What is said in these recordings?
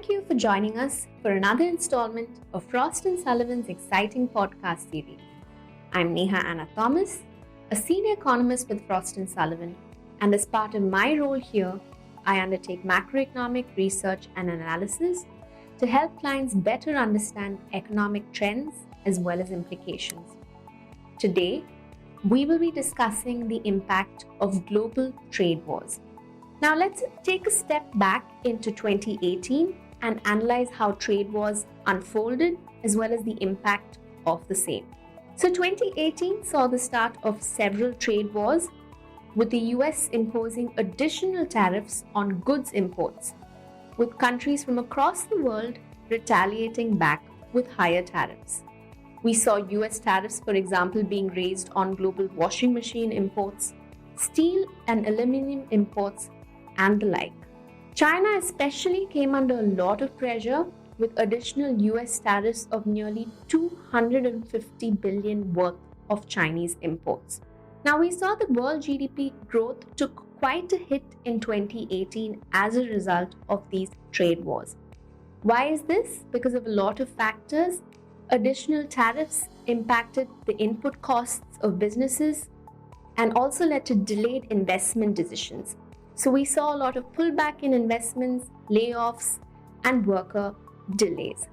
Thank you for joining us for another installment of Frost & Sullivan's exciting podcast series. I'm Neha Anna Thomas, a senior economist with Frost & Sullivan, and as part of my role here, I undertake macroeconomic research and analysis to help clients better understand economic trends as well as implications. Today, we will be discussing the impact of global trade wars. Now let's take a step back into 2018 and analyze how trade wars unfolded as well as the impact of the same. So 2018 saw the start of several trade wars, with the US imposing additional tariffs on goods imports, with countries from across the world retaliating back with higher tariffs. We saw US tariffs, for example, being raised on global washing machine imports, steel and aluminum imports, and the like. China especially came under a lot of pressure with additional US tariffs of nearly $250 billion worth of Chinese imports. Now we saw the world GDP growth took quite a hit in 2018 as a result of these trade wars. Why is this? Because of a lot of factors. Additional tariffs impacted the input costs of businesses and also led to delayed investment decisions. So we saw a lot of pullback in investments, layoffs, and worker delays.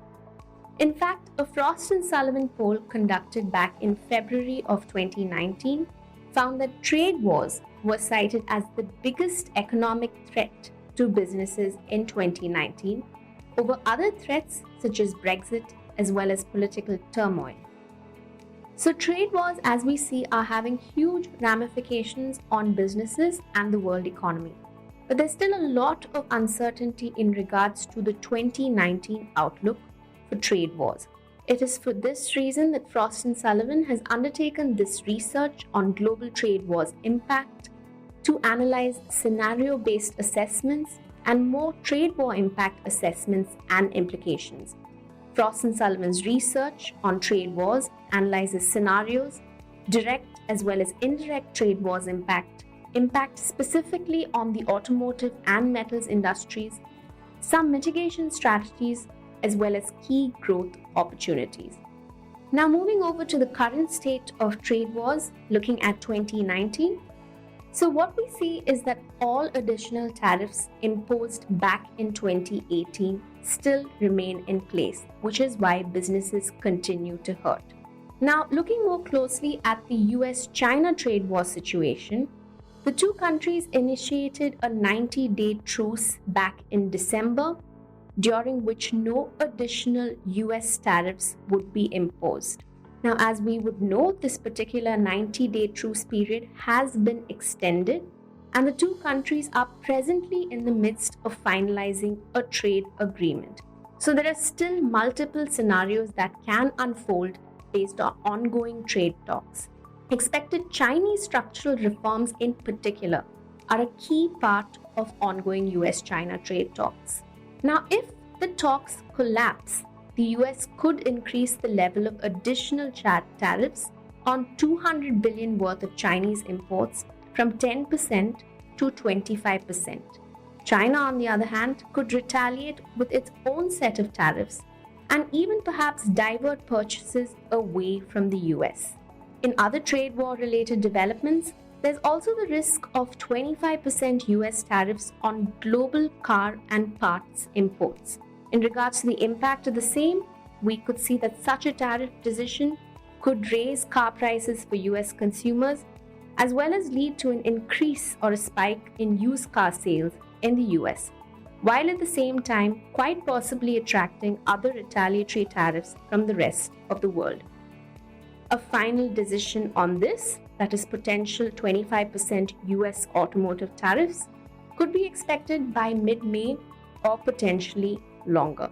In fact, a Frost & Sullivan poll conducted back in February of 2019 found that trade wars were cited as the biggest economic threat to businesses in 2019 over other threats such as Brexit as well as political turmoil. So trade wars, as we see, are having huge ramifications on businesses and the world economy. But there's still a lot of uncertainty in regards to the 2019 outlook for trade wars. It is for this reason that Frost & Sullivan has undertaken this research on global trade wars' impact to analyze scenario-based assessments and more trade war impact assessments and implications. Frost & Sullivan's research on trade wars analyzes scenarios, direct as well as indirect trade wars impact specifically on the automotive and metals industries, some mitigation strategies, as well as key growth opportunities. Now moving over to the current state of trade wars, looking at 2019. So what we see is that all additional tariffs imposed back in 2018 still remain in place, which is why businesses continue to hurt. Now, looking more closely at the US-China trade war situation, the two countries initiated a 90-day truce back in December, during which no additional US tariffs would be imposed. Now, as we would know, this particular 90-day truce period has been extended, and the two countries are presently in the midst of finalizing a trade agreement. So there are still multiple scenarios that can unfold based on ongoing trade talks. Expected Chinese structural reforms in particular are a key part of ongoing US-China trade talks. Now, if the talks collapse, the US could increase the level of additional tariffs on $200 billion worth of Chinese imports from 10% to 25%. China, on the other hand, could retaliate with its own set of tariffs and even perhaps divert purchases away from the US. In other trade war-related developments, there's also the risk of 25% US tariffs on global car and parts imports. In regards to the impact of the same, we could see that such a tariff decision could raise car prices for US consumers, as well as lead to an increase or a spike in used car sales in the US, while at the same time quite possibly attracting other retaliatory tariffs from the rest of the world. A final decision on this, that is potential 25% US automotive tariffs, could be expected by mid-May or potentially longer.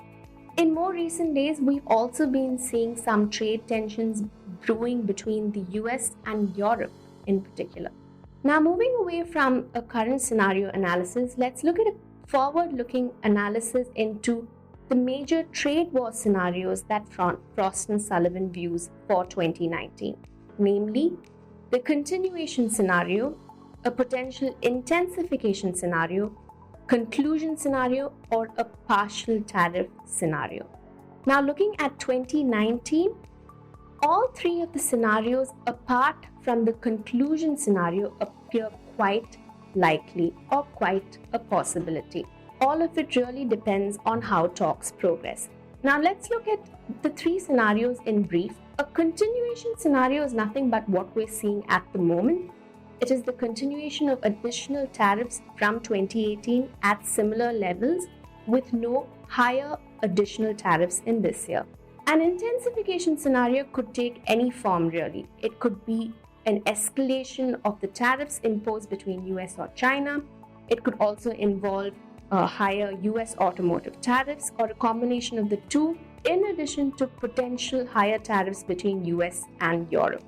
In more recent days, we've also been seeing some trade tensions brewing between the US and Europe in particular. Now, moving away from a current scenario analysis, let's look at a forward-looking analysis into the major trade war scenarios that Frost & Sullivan views for 2019, namely the continuation scenario, a potential intensification scenario, conclusion scenario, or a partial tariff scenario. Now, looking at 2019, all three of the scenarios, apart from the conclusion scenario, appear quite likely or quite a possibility. All of it really depends on how talks progress. Now, let's look at the three scenarios in brief. A continuation scenario is nothing but what we're seeing at the moment. It is the continuation of additional tariffs from 2018 at similar levels with no higher additional tariffs in this year. An intensification scenario could take any form really. It could be an escalation of the tariffs imposed between US or China. It could also involve higher US automotive tariffs or a combination of the two, in addition to potential higher tariffs between US and Europe.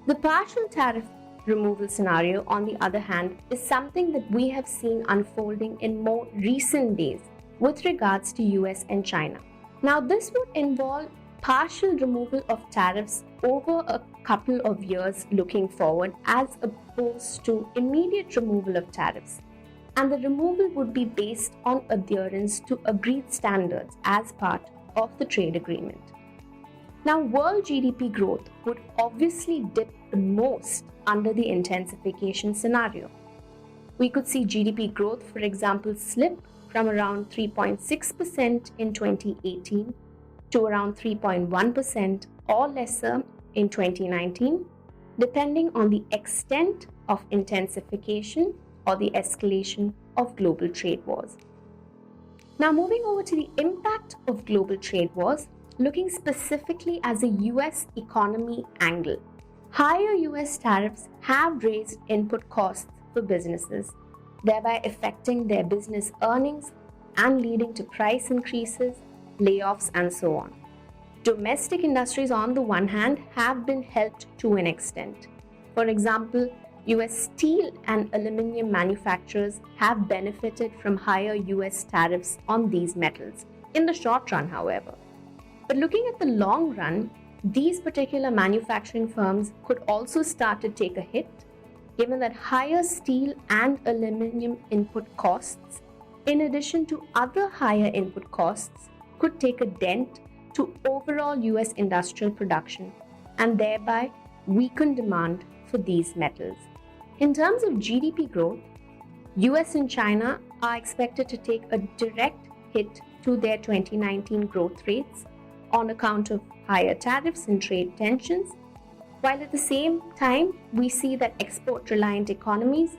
The partial tariff removal scenario, on the other hand, is something that we have seen unfolding in more recent days with regards to US and China. Now, this would involve partial removal of tariffs over a couple of years looking forward, as opposed to immediate removal of tariffs. And the removal would be based on adherence to agreed standards as part of the trade agreement. Now, world GDP growth would obviously dip the most under the intensification scenario. We could see GDP growth, for example, slip from around 3.6% in 2018 to around 3.1% or lesser in 2019, depending on the extent of intensification or the escalation of global trade wars. Now, moving over to the impact of global trade wars, looking specifically as a US economy angle. Higher US tariffs have raised input costs for businesses, thereby affecting their business earnings and leading to price increases, layoffs, and so on. Domestic industries, on the one hand, have been helped to an extent. For example, US steel and aluminium manufacturers have benefited from higher US tariffs on these metals. In the short run, however. But looking at the long run, these particular manufacturing firms could also start to take a hit, given that higher steel and aluminium input costs, in addition to other higher input costs, could take a dent to overall US industrial production and thereby weaken demand for these metals. In terms of GDP growth, US and China are expected to take a direct hit to their 2019 growth rates on account of higher tariffs and trade tensions, while at the same time we see that export-reliant economies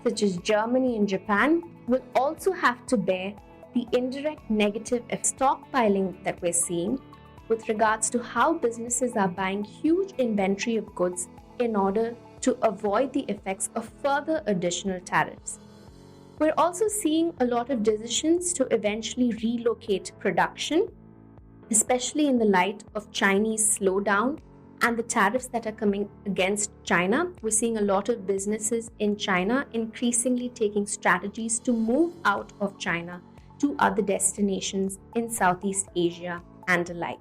such as Germany and Japan will also have to bear the indirect negative stockpiling that we're seeing with regards to how businesses are buying huge inventory of goods in order to avoid the effects of further additional tariffs. We're also seeing a lot of decisions to eventually relocate production, especially in the light of Chinese slowdown and the tariffs that are coming against China. We're seeing a lot of businesses in China increasingly taking strategies to move out of China to other destinations in Southeast Asia and alike.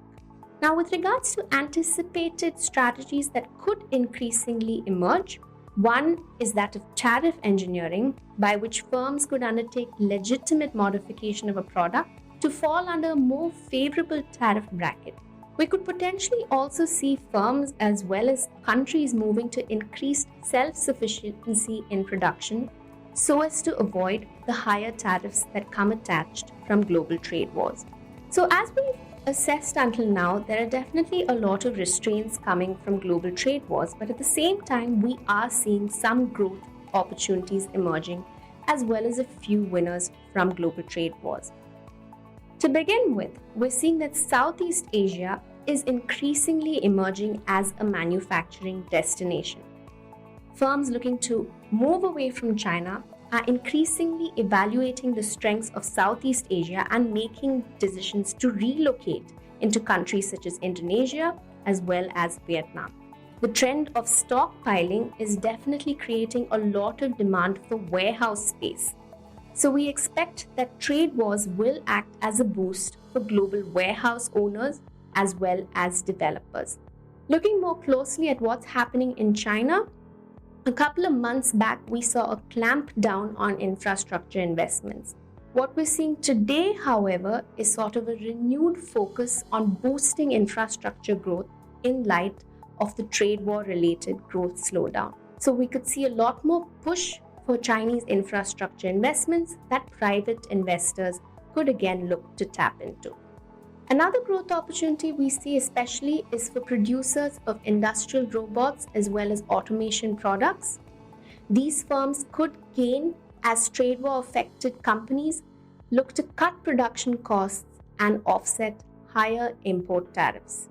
Now, with regards to anticipated strategies that could increasingly emerge, one is that of tariff engineering, by which firms could undertake legitimate modification of a product to fall under a more favorable tariff bracket. We could potentially also see firms as well as countries moving to increased self-sufficiency in production so as to avoid the higher tariffs that come attached from global trade wars. So as we've assessed until now, there are definitely a lot of restraints coming from global trade wars, but at the same time, we are seeing some growth opportunities emerging, as well as a few winners from global trade wars. To begin with, we're seeing that Southeast Asia is increasingly emerging as a manufacturing destination. Firms looking to move away from China are increasingly evaluating the strengths of Southeast Asia and making decisions to relocate into countries such as Indonesia as well as Vietnam. The trend of stockpiling is definitely creating a lot of demand for warehouse space. So we expect that trade wars will act as a boost for global warehouse owners as well as developers. Looking more closely at what's happening in China, a couple of months back, we saw a clamp down on infrastructure investments. What we're seeing today, however, is sort of a renewed focus on boosting infrastructure growth in light of the trade war related growth slowdown. So we could see a lot more push for Chinese infrastructure investments that private investors could again look to tap into. Another growth opportunity we see especially is for producers of industrial robots as well as automation products. These firms could gain as trade war affected companies look to cut production costs and offset higher import tariffs.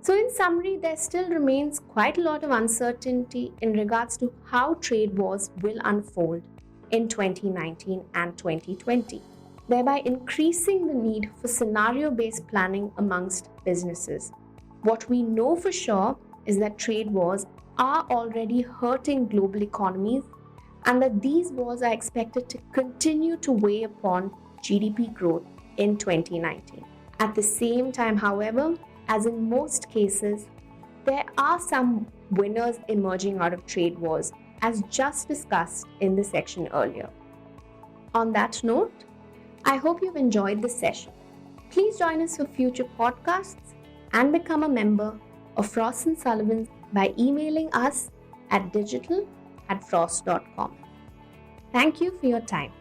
So, in summary, there still remains quite a lot of uncertainty in regards to how trade wars will unfold in 2019 and 2020, thereby increasing the need for scenario based planning amongst businesses. What we know for sure is that trade wars are already hurting global economies and that these wars are expected to continue to weigh upon GDP growth in 2019. At the same time, however, as in most cases, there are some winners emerging out of trade wars, as just discussed in the section earlier. On that note, I hope you've enjoyed this session. Please join us for future podcasts and become a member of Frost & Sullivan by emailing us at digital@frost.com. Thank you for your time.